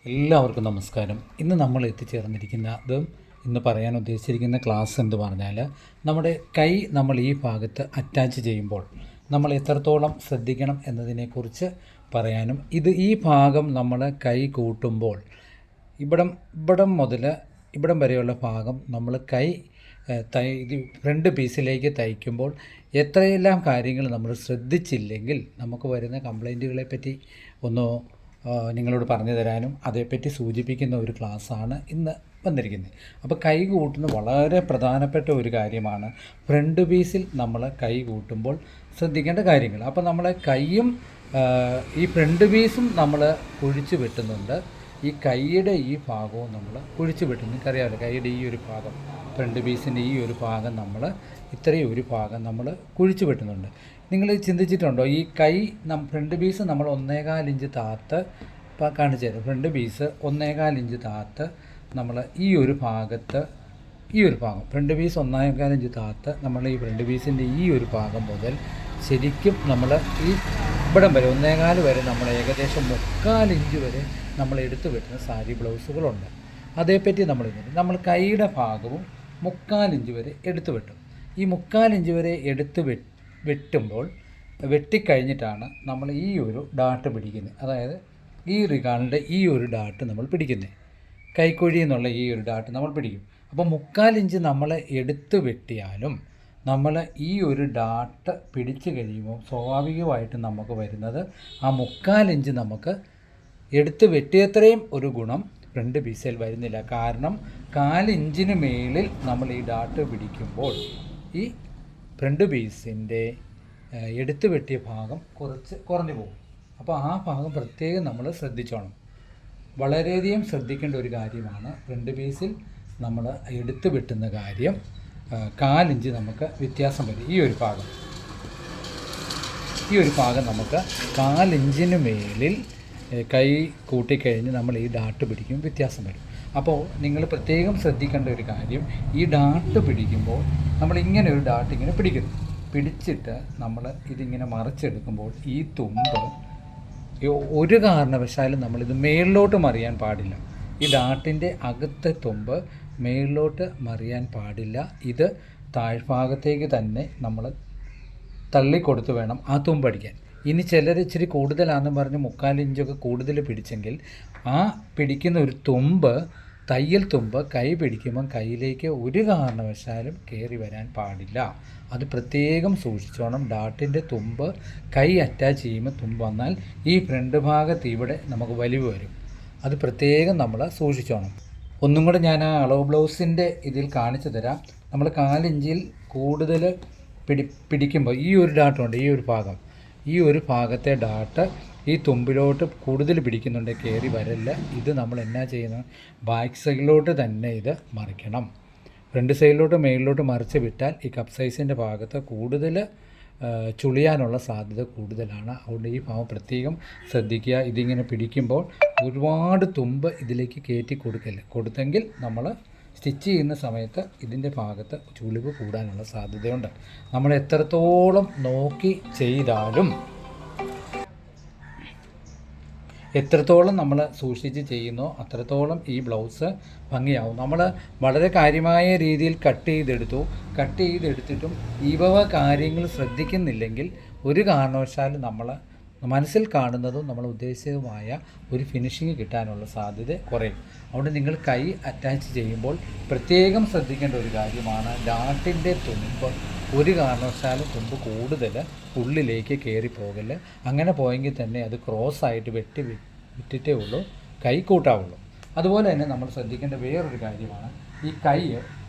എല്ലാവർക്കും നമസ്കാരം. ഇന്ന് നമ്മൾ എത്തിച്ചേർന്നിരിക്കുന്നതും ഇന്ന് പറയാൻ ഉദ്ദേശിച്ചിരിക്കുന്ന ക്ലാസ് എന്ന് പറഞ്ഞാൽ നമ്മുടെ കൈ നമ്മൾ ഈ ഭാഗത്ത് അറ്റാച്ച് ചെയ്യുമ്പോൾ നമ്മൾ എത്രത്തോളം ശ്രദ്ധിക്കണം എന്നതിനെക്കുറിച്ച് പറയാനും ഈ ഭാഗം നമ്മൾ കൈ കൂട്ടുമ്പോൾ ഇവിടം മുതൽ ഇവിടം വരെയുള്ള ഭാഗം നമ്മൾ കൈ ഫ്രണ്ട് പീസിലേക്ക് തയ്ക്കുമ്പോൾ എത്രയെല്ലാം കാര്യങ്ങൾ നമ്മൾ ശ്രദ്ധിച്ചില്ലെങ്കിൽ നമുക്ക് വരുന്ന കംപ്ലൈൻറ്റുകളെ പറ്റി ഒന്ന് നിങ്ങളോട് പറഞ്ഞു തരാനും അതേപ്പറ്റി സൂചിപ്പിക്കുന്ന ഒരു ക്ലാസ്സാണ് ഇന്ന് വന്നിരിക്കുന്നത്. അപ്പോൾ കൈ കൂട്ടുന്നത് വളരെ പ്രധാനപ്പെട്ട ഒരു കാര്യമാണ്. ഫ്രണ്ട് പീസിൽ നമ്മൾ കൈ കൂട്ടുമ്പോൾ ശ്രദ്ധിക്കേണ്ട കാര്യങ്ങൾ. അപ്പോൾ നമ്മളെ കൈയും ഈ ഫ്രണ്ട് പീസും നമ്മൾ കുഴിച്ച് വെട്ടുന്നുണ്ട്. ഈ കൈയുടെ ഈ ഭാഗവും നമ്മൾ കുഴിച്ച് വെട്ടുന്നു. നിങ്ങൾക്കറിയാമല്ലോ, കൈയുടെ ഈ ഒരു ഭാഗം, ഫ്രണ്ട് പീസിൻ്റെ ഈ ഒരു ഭാഗം നമ്മൾ ഇത്രയും ഒരു ഭാഗം നമ്മൾ കുഴിച്ച് വെട്ടുന്നുണ്ട്. നിങ്ങൾ ചിന്തിച്ചിട്ടുണ്ടോ, ഈ കൈ ഫ്രണ്ട് പീസ് നമ്മൾ 1.25 ഇഞ്ച് താത്ത് കാണിച്ചു തരാം. ഫ്രണ്ട് പീസ് 1.25 ഇഞ്ച് താത്ത് നമ്മൾ ഈ ഒരു ഭാഗത്ത് ഈ ഒരു ഭാഗം ഫ്രണ്ട് പീസ് 1.25 ഇഞ്ച് താത്ത് നമ്മൾ ഈ ഫ്രണ്ട് പീസിൻ്റെ ഈ ഒരു ഭാഗം മുതൽ ശരിക്കും നമ്മൾ ഈ ഇവിടം വരെ 1.25 വരെ നമ്മൾ ഏകദേശം 3/4 ഇഞ്ച് വരെ നമ്മൾ എടുത്തു വെട്ടുന്ന സാരി ബ്ലൗസുകളുണ്ട്. അതേപ്പറ്റി നമ്മൾ കൈയുടെ ഭാഗവും 3/4 ഇഞ്ച് വരെ എടുത്തു വെട്ടും. ഈ 3/4 ഇഞ്ച് വരെ എടുത്ത് വെട്ടുമ്പോൾ വെട്ടിക്കഴിഞ്ഞിട്ടാണ് നമ്മൾ ഈ ഒരു ഡാട്ട് പിടിക്കുന്നത്. അതായത് ഈ റിഗാളിൻ്റെ ഈ ഒരു ഡാട്ട് നമ്മൾ പിടിക്കുന്നത്, കൈക്കുഴി എന്നുള്ള ഈ ഒരു ഡാട്ട് നമ്മൾ പിടിക്കും. അപ്പോൾ 3/4 ഇഞ്ച് നമ്മൾ എടുത്ത് വെട്ടിയാലും നമ്മൾ ഈ ഒരു ഡാട്ട് പിടിച്ച് കഴിയുമ്പോൾ സ്വാഭാവികമായിട്ടും നമുക്ക് വരുന്നത് ആ 3/4 ഇഞ്ച് നമുക്ക് എടുത്ത് വെട്ടിയത്രയും ഒരു ഗുണം ഫ്രണ്ട് പീസിൽ വരുന്നില്ല. കാരണം 4 ഇഞ്ചിന് മേളിൽ നമ്മൾ ഈ ഡാട്ട് പിടിക്കുമ്പോൾ ഈ ഫ്രണ്ട് പീസിൻ്റെ എടുത്ത് വെട്ടിയ ഭാഗം കുറഞ്ഞു പോകും. അപ്പോൾ ആ ഭാഗം പ്രത്യേകം നമ്മൾ ശ്രദ്ധിച്ചോണം. വളരെയധികം ശ്രദ്ധിക്കേണ്ട ഒരു കാര്യമാണ്. ഫ്രണ്ട് പീസിൽ നമ്മൾ എടുത്ത് വെട്ടുന്ന കാര്യം 4 ഇഞ്ച് നമുക്ക് വ്യത്യാസം വരും. ഈ ഒരു ഭാഗം നമുക്ക് 4 ഇഞ്ചിന് മേലിൽ കൈ കൂട്ടിക്കഴിഞ്ഞ് നമ്മൾ ഈ ഡാട്ട് പിടിക്കും വ്യത്യാസം വരും. അപ്പോൾ നിങ്ങൾ പ്രത്യേകം ശ്രദ്ധിക്കേണ്ട ഒരു കാര്യം, ഈ ഡാട്ട് പിടിക്കുമ്പോൾ നമ്മൾ ഇങ്ങനെ ഒരു ഡാട്ട് ഇങ്ങനെ പിടിച്ചിട്ട് നമ്മൾ ഇതിങ്ങനെ മറിച്ചെടുക്കുമ്പോൾ ഈ തുമ്പ് ഒരു കാരണവശാലും നമ്മളിത് മേളിലോട്ട് മറിയാൻ പാടില്ല. ഈ ഡാട്ടിൻ്റെ അകത്തെ തുമ്പ് മേളിലോട്ട് മറിയാൻ പാടില്ല. ഇത് താഴ്ഭാഗത്തേക്ക് തന്നെ നമ്മൾ തള്ളിക്കൊടുത്ത് വേണം ആ തുമ്പടിക്കാൻ. ഇനി ചിലർ ഇച്ചിരി കൂടുതലാണെന്ന് പറഞ്ഞ് 3/4 ഇഞ്ചൊക്കെ കൂടുതൽ പിടിച്ചെങ്കിൽ ആ പിടിക്കുന്ന ഒരു തുമ്പ്, തയ്യൽ തുമ്പ് കൈ പിടിക്കുമ്പം കയ്യിലേക്ക് ഒരു കാരണവശാലും കയറി വരാൻ പാടില്ല. അത് പ്രത്യേകം സൂക്ഷിച്ചോണം. ഡാട്ടിൻ്റെ തുമ്പ് കൈ അറ്റാച്ച് ചെയ്യുമ്പോൾ തുമ്പ് വന്നാൽ ഈ ഫ്രണ്ട് ഭാഗത്ത് ഇവിടെ നമുക്ക് വലിവ് വരും. അത് പ്രത്യേകം നമ്മൾ സൂക്ഷിച്ചോണം. ഒന്നും കൂടെ ഞാൻ ആ അളവ് ബ്ലൗസിൻ്റെ ഇതിൽ കാണിച്ചു തരാം. നമ്മൾ 4 ഇഞ്ചിൽ കൂടുതൽ പിടിക്കുമ്പോൾ ഈ ഒരു ഡാട്ടുണ്ട്, ഈ ഒരു ഭാഗത്തെ ഡാട്ട് ഈ തുമ്പിലോട്ട് കൂടുതൽ പിടിക്കുന്നുണ്ട്, കയറി വരല്ല. ഇത് നമ്മൾ എന്നാ ചെയ്യുന്നത്, ബാക്ക് സൈഡിലോട്ട് തന്നെ ഇത് മറിക്കണം. ഫ്രണ്ട് സൈഡിലോട്ട് മേളിലോട്ട് മറിച്ച് വിട്ടാൽ ഈ കപ്പ് സൈസിൻ്റെ ഭാഗത്ത് കൂടുതൽ ചുളിയാനുള്ള സാധ്യത കൂടുതലാണ്. അതുകൊണ്ട് ഈ ഭാഗം പ്രത്യേകം ശ്രദ്ധിക്കുക. ഇതിങ്ങനെ പിടിക്കുമ്പോൾ ഒരുപാട് തുമ്പ് ഇതിലേക്ക് കയറ്റി കൊടുത്തെങ്കിൽ നമ്മൾ സ്റ്റിച്ച് ചെയ്യുന്ന സമയത്ത് ഇതിൻ്റെ ഭാഗത്ത് ചുളിവ് കൂടാനുള്ള സാധ്യതയുണ്ട്. നമ്മൾ എത്രത്തോളം നോക്കി ചെയ്താലും, എത്രത്തോളം നമ്മൾ സൂക്ഷിച്ച് ചെയ്യുന്നോ അത്രത്തോളം ഈ ബ്ലൗസ് ഭംഗിയാവും. നമ്മൾ വളരെ കാര്യമായ രീതിയിൽ കട്ട് ചെയ്തെടുത്തിട്ടും ഈ കാര്യങ്ങൾ ശ്രദ്ധിക്കുന്നില്ലെങ്കിൽ ഒരു കാരണവശാലും നമ്മൾ മനസ്സിൽ കാണുന്നതും നമ്മൾ ഉദ്ദേശിച്ചതുമായ ഒരു ഫിനിഷിങ് കിട്ടാനുള്ള സാധ്യത കുറയും. അതുകൊണ്ട് നിങ്ങൾ കൈ അറ്റാച്ച് ചെയ്യുമ്പോൾ പ്രത്യേകം ശ്രദ്ധിക്കേണ്ട ഒരു കാര്യമാണ്, ഡാട്ടിൻ്റെ തുമ്പ് ഒരു കാരണവശാലും തുമ്പ് കൂടുതൽ ഉള്ളിലേക്ക് കയറി പോകല്. അങ്ങനെ പോയെങ്കിൽ തന്നെ അത് ക്രോസായിട്ട് വിട്ടിട്ടേ ഉള്ളൂ കൈ കൂട്ടാവുള്ളൂ. അതുപോലെ തന്നെ നമ്മൾ ശ്രദ്ധിക്കേണ്ട വേറൊരു കാര്യമാണ്, ഈ കൈ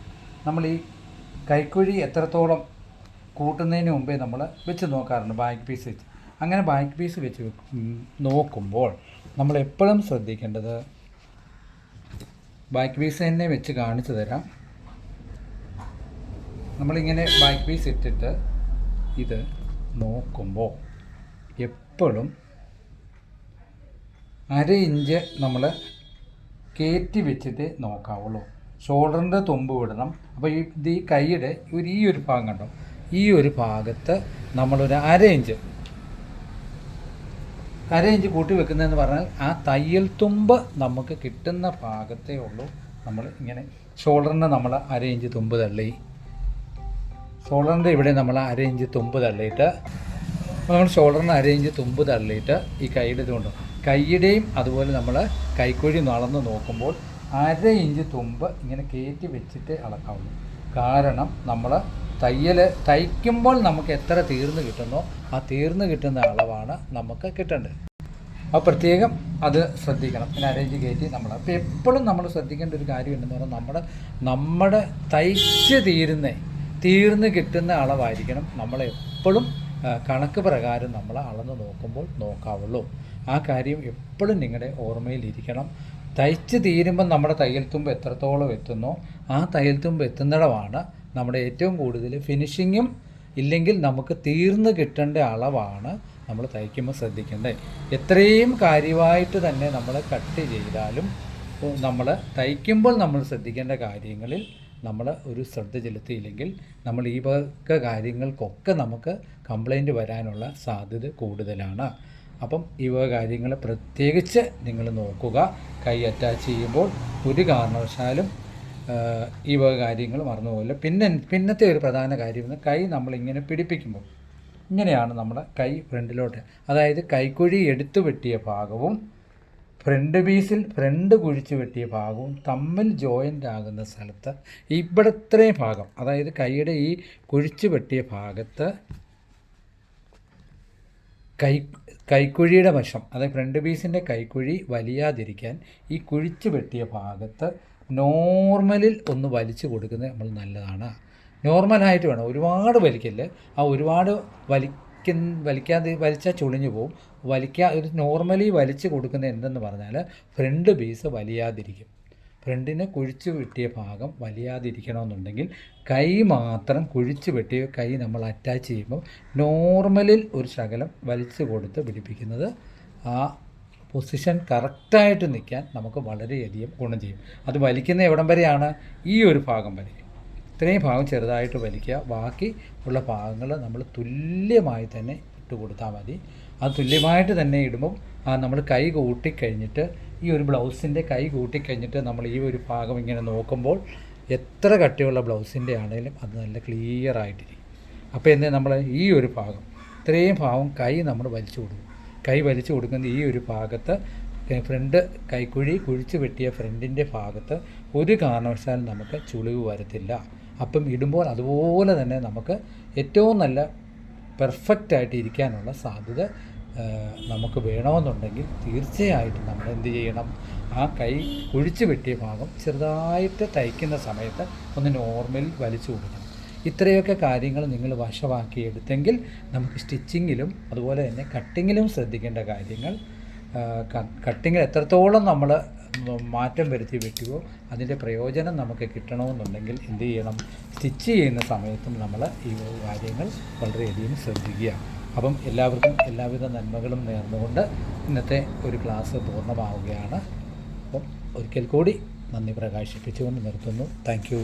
നമ്മൾ ഈ കൈക്കുഴി എത്രത്തോളം കൂട്ടുന്നതിന് മുമ്പേ നമ്മൾ വെച്ച് നോക്കാറുണ്ട് ബാക്ക് പീസ് വെച്ച്. അങ്ങനെ ബാക്ക് പീസ് വെച്ച് നോക്കുമ്പോൾ നമ്മൾ എപ്പോഴും ശ്രദ്ധിക്കേണ്ടത്, ബാക്ക് പീസ് തന്നെ വെച്ച് കാണിച്ചു തരാം. നമ്മളിങ്ങനെ ബാക്ക് പീസ് ഇട്ടിട്ട് ഇത് നോക്കുമ്പോൾ എപ്പോഴും 1/2 ഇഞ്ച് നമ്മൾ കയറ്റി വെച്ചിട്ട് നോക്കാവുള്ളൂ. ഷോൾഡറിൻ്റെ തുമ്പ് വിടണം. അപ്പോൾ ഈ കൈയുടെ ഈ ഒരു ഭാഗം കണ്ടോ, ഈ ഒരു ഭാഗത്ത് നമ്മളൊരു 1/2 ഇഞ്ച് അര ഇഞ്ച് കൂട്ടി വെക്കുന്നതെന്ന് പറഞ്ഞാൽ ആ തയ്യൽ തുമ്പ് നമുക്ക് കിട്ടുന്ന ഭാഗത്തേ ഉള്ളൂ. നമ്മൾ ഇങ്ങനെ ഷോൾഡറിന് നമ്മൾ അര ഇഞ്ച് തുമ്പ് തള്ളി, ഷോൾഡറിൻ്റെ ഇവിടെ നമ്മൾ അര ഇഞ്ച് തുമ്പ് തള്ളിയിട്ട്, നമ്മൾ ഷോൾഡറിന് അര ഇഞ്ച് തുമ്പ് തള്ളിയിട്ട് ഈ കൈയുടെ ഇതുകൊണ്ട് കൈയുടെയും അതുപോലെ നമ്മൾ കൈക്കുഴി നടന്ന് നോക്കുമ്പോൾ അര ഇഞ്ച് തുമ്പ് ഇങ്ങനെ കയറ്റി വെച്ചിട്ട് അളക്കാവുള്ളൂ. കാരണം നമ്മൾ തയ്ക്കുമ്പോൾ നമുക്ക് എത്ര തീർന്ന് കിട്ടുന്നോ ആ തീർന്ന് കിട്ടുന്ന അളവാണ് നമുക്ക് കിട്ടേണ്ടത്. അപ്പോൾ പ്രത്യേകം അത് ശ്രദ്ധിക്കണം. പിന്നെ അര ഇഞ്ച് കയറ്റി നമ്മൾ അപ്പോൾ എപ്പോഴും നമ്മൾ ശ്രദ്ധിക്കേണ്ട ഒരു കാര്യം ഉണ്ടെന്ന് പറഞ്ഞാൽ നമ്മുടെ തയ്ച്ച് തീർന്ന് കിട്ടുന്ന അളവായിരിക്കണം നമ്മളെപ്പോഴും കണക്ക് പ്രകാരം നമ്മൾ അളന്ന് നോക്കുമ്പോൾ നോക്കാവുള്ളൂ. ആ കാര്യം എപ്പോഴും നിങ്ങളുടെ ഓർമ്മയിലിരിക്കണം. തയ്ച്ച് തീരുമ്പം നമ്മുടെ തയ്യൽ തുമ്പ് എത്രത്തോളം എത്തുന്നോ ആ തയ്യൽ തുമ്പ് എത്തുന്നിടമാണ് നമ്മുടെ ഏറ്റവും കൂടുതൽ ഫിനിഷിങ്ങും ഇല്ലെങ്കിൽ നമുക്ക് തീർന്ന് കിട്ടേണ്ട അളവാണ് നമ്മൾ തയ്ക്കുമ്പോൾ ശ്രദ്ധിക്കേണ്ടത്. എത്രയും കാര്യമായിട്ട് തന്നെ നമ്മൾ കട്ട് ചെയ്താലും നമ്മൾ തയ്ക്കുമ്പോൾ നമ്മൾ ശ്രദ്ധിക്കേണ്ട കാര്യങ്ങളിൽ നമ്മൾ ഒരു ശ്രദ്ധ ചെലുത്തിയില്ലെങ്കിൽ നമ്മൾ ഈ വക കാര്യങ്ങൾക്കൊക്കെ നമുക്ക് കംപ്ലൈൻറ്റ് വരാനുള്ള സാധ്യത കൂടുതലാണ്. അപ്പം ഈ വക കാര്യങ്ങൾ പ്രത്യേകിച്ച് നിങ്ങൾ നോക്കുക. കൈ അറ്റാച്ച് ചെയ്യുമ്പോൾ ഒരു കാരണവശാലും ഈ വക കാര്യങ്ങൾ മറന്നുപോകില്ല. പിന്നത്തെ ഒരു പ്രധാന കാര്യം കൈ നമ്മളിങ്ങനെ പിടിപ്പിക്കുമ്പോൾ ഇങ്ങനെയാണ് നമ്മുടെ കൈ ഫ്രണ്ടിലോട്ട്, അതായത് കൈക്കുഴി എടുത്തു വെട്ടിയ ഭാഗവും ഫ്രണ്ട് പീസിൽ ഫ്രണ്ട് കുഴിച്ച് വെട്ടിയ ഭാഗവും തമ്മിൽ ജോയിൻ്റ് ആകുന്ന സ്ഥലത്ത് ഇവിടത്രയും ഭാഗം, അതായത് കൈയുടെ ഈ കുഴിച്ച് വെട്ടിയ ഭാഗത്ത് കൈക്കുഴിയുടെ വശം, അതായത് ഫ്രണ്ട് പീസിൻ്റെ കൈക്കുഴി വലിയാതിരിക്കാൻ ഈ കുഴിച്ച് വെട്ടിയ ഭാഗത്ത് നോർമലിൽ ഒന്ന് വലിച്ചു കൊടുക്കുന്നത് നമ്മൾ നല്ലതാണ്. നോർമലായിട്ട് വേണം, ഒരുപാട് വലിക്കല്. ആ ഒരുപാട് വലിക്കാതെ വലിച്ചാൽ ചുളിഞ്ഞു പോവും. ഒരു നോർമലി വലിച്ചു കൊടുക്കുന്നത് എന്തെന്ന് പറഞ്ഞാൽ ഫ്രണ്ട് പീസ് വലിയാതിരിക്കും. ഫ്രണ്ടിന് കുഴിച്ച് വെട്ടിയ ഭാഗം വലിയാതിരിക്കണമെന്നുണ്ടെങ്കിൽ കൈ മാത്രം കുഴിച്ച് വെട്ടിയ കൈ നമ്മൾ അറ്റാച്ച് ചെയ്യുമ്പോൾ നോർമലിൽ ഒരു ശകലം വലിച്ചു കൊടുത്ത് പിടിപ്പിക്കുന്നത് ആ പൊസിഷൻ കറക്റ്റായിട്ട് നിൽക്കാൻ നമുക്ക് വളരെയധികം ഗുണം ചെയ്യും. അത് വലിക്കുന്ന എവിടം വരെയാണ്? ഈ ഒരു ഭാഗം വരെ. ഇത്രയും ഭാഗം ചെറുതായിട്ട് വലിക്കുക. ബാക്കി ഉള്ള ഭാഗങ്ങൾ നമ്മൾ തുല്യമായി തന്നെ ഇട്ട് കൊടുത്താൽ മതി. അത് തുല്യമായിട്ട് തന്നെ ഇടുമ്പം നമ്മൾ കൈ കൂട്ടിക്കഴിഞ്ഞിട്ട് ഈ ഒരു ബ്ലൗസിൻ്റെ കൈ കൂട്ടിക്കഴിഞ്ഞിട്ട് നമ്മൾ ഈ ഒരു ഭാഗം ഇങ്ങനെ നോക്കുമ്പോൾ എത്ര കട്ടിയുള്ള ബ്ലൗസിൻ്റെ ആണെങ്കിലും അത് നല്ല ക്ലിയർ ആയിട്ടിരിക്കും. അപ്പോൾ എന്താ നമ്മൾ ഈ ഒരു ഭാഗം ഇത്രയും ഭാഗം കൈ നമ്മൾ വലിച്ചു കൊടുക്കും. കൈ വലിച്ചു കൊടുക്കുന്ന ഈ ഒരു ഭാഗത്ത് ഫ്രണ്ട് കൈക്കുഴി കുഴിച്ച് വെട്ടിയ ഫ്രണ്ടിൻ്റെ ഭാഗത്ത് ഒരു കാരണവശാലും നമുക്ക് ചുളിവ് വരത്തില്ല. അപ്പം ഇടുമ്പോൾ അതുപോലെ തന്നെ നമുക്ക് ഏറ്റവും നല്ല പെർഫെക്റ്റായിട്ട് ഇരിക്കാനുള്ള സാധ്യത നമുക്ക് വേണമെന്നുണ്ടെങ്കിൽ തീർച്ചയായിട്ടും നമ്മൾ എന്ത് ചെയ്യണം? ആ കൈ കുഴിച്ച് വെട്ടിയ ഭാഗം ചെറുതായിട്ട് തയ്ക്കുന്ന സമയത്ത് ഒന്ന് നോർമൽ വലിച്ചു കൊടുക്കണം. ഇത്രയൊക്കെ കാര്യങ്ങൾ നിങ്ങൾ വശമാക്കിയെടുത്തെങ്കിൽ നമുക്ക് സ്റ്റിച്ചിങ്ങിലും അതുപോലെ തന്നെ കട്ടിങ്ങിലും ശ്രദ്ധിക്കേണ്ട കാര്യങ്ങൾ, കട്ടിങ്ങിൽ എത്രത്തോളം നമ്മൾ മാറ്റം വരുത്തി വെട്ടുകയോ അതിൻ്റെ പ്രയോജനം നമുക്ക് കിട്ടണമെന്നുണ്ടെങ്കിൽ എന്ത് ചെയ്യണം? സ്റ്റിച്ച് ചെയ്യുന്ന സമയത്തും നമ്മൾ ഈ കാര്യങ്ങൾ വളരെയധികം ശ്രദ്ധിക്കുക. അപ്പം എല്ലാവർക്കും എല്ലാവിധ നന്മകളും നേർന്നുകൊണ്ട് ഇന്നത്തെ ഒരു ക്ലാസ് പൂർണ്ണമാവുകയാണ്. അപ്പം ഒരിക്കൽ കൂടി നന്ദി പ്രകാശിപ്പിച്ചുകൊണ്ട് നിർത്തുന്നു. Thank you.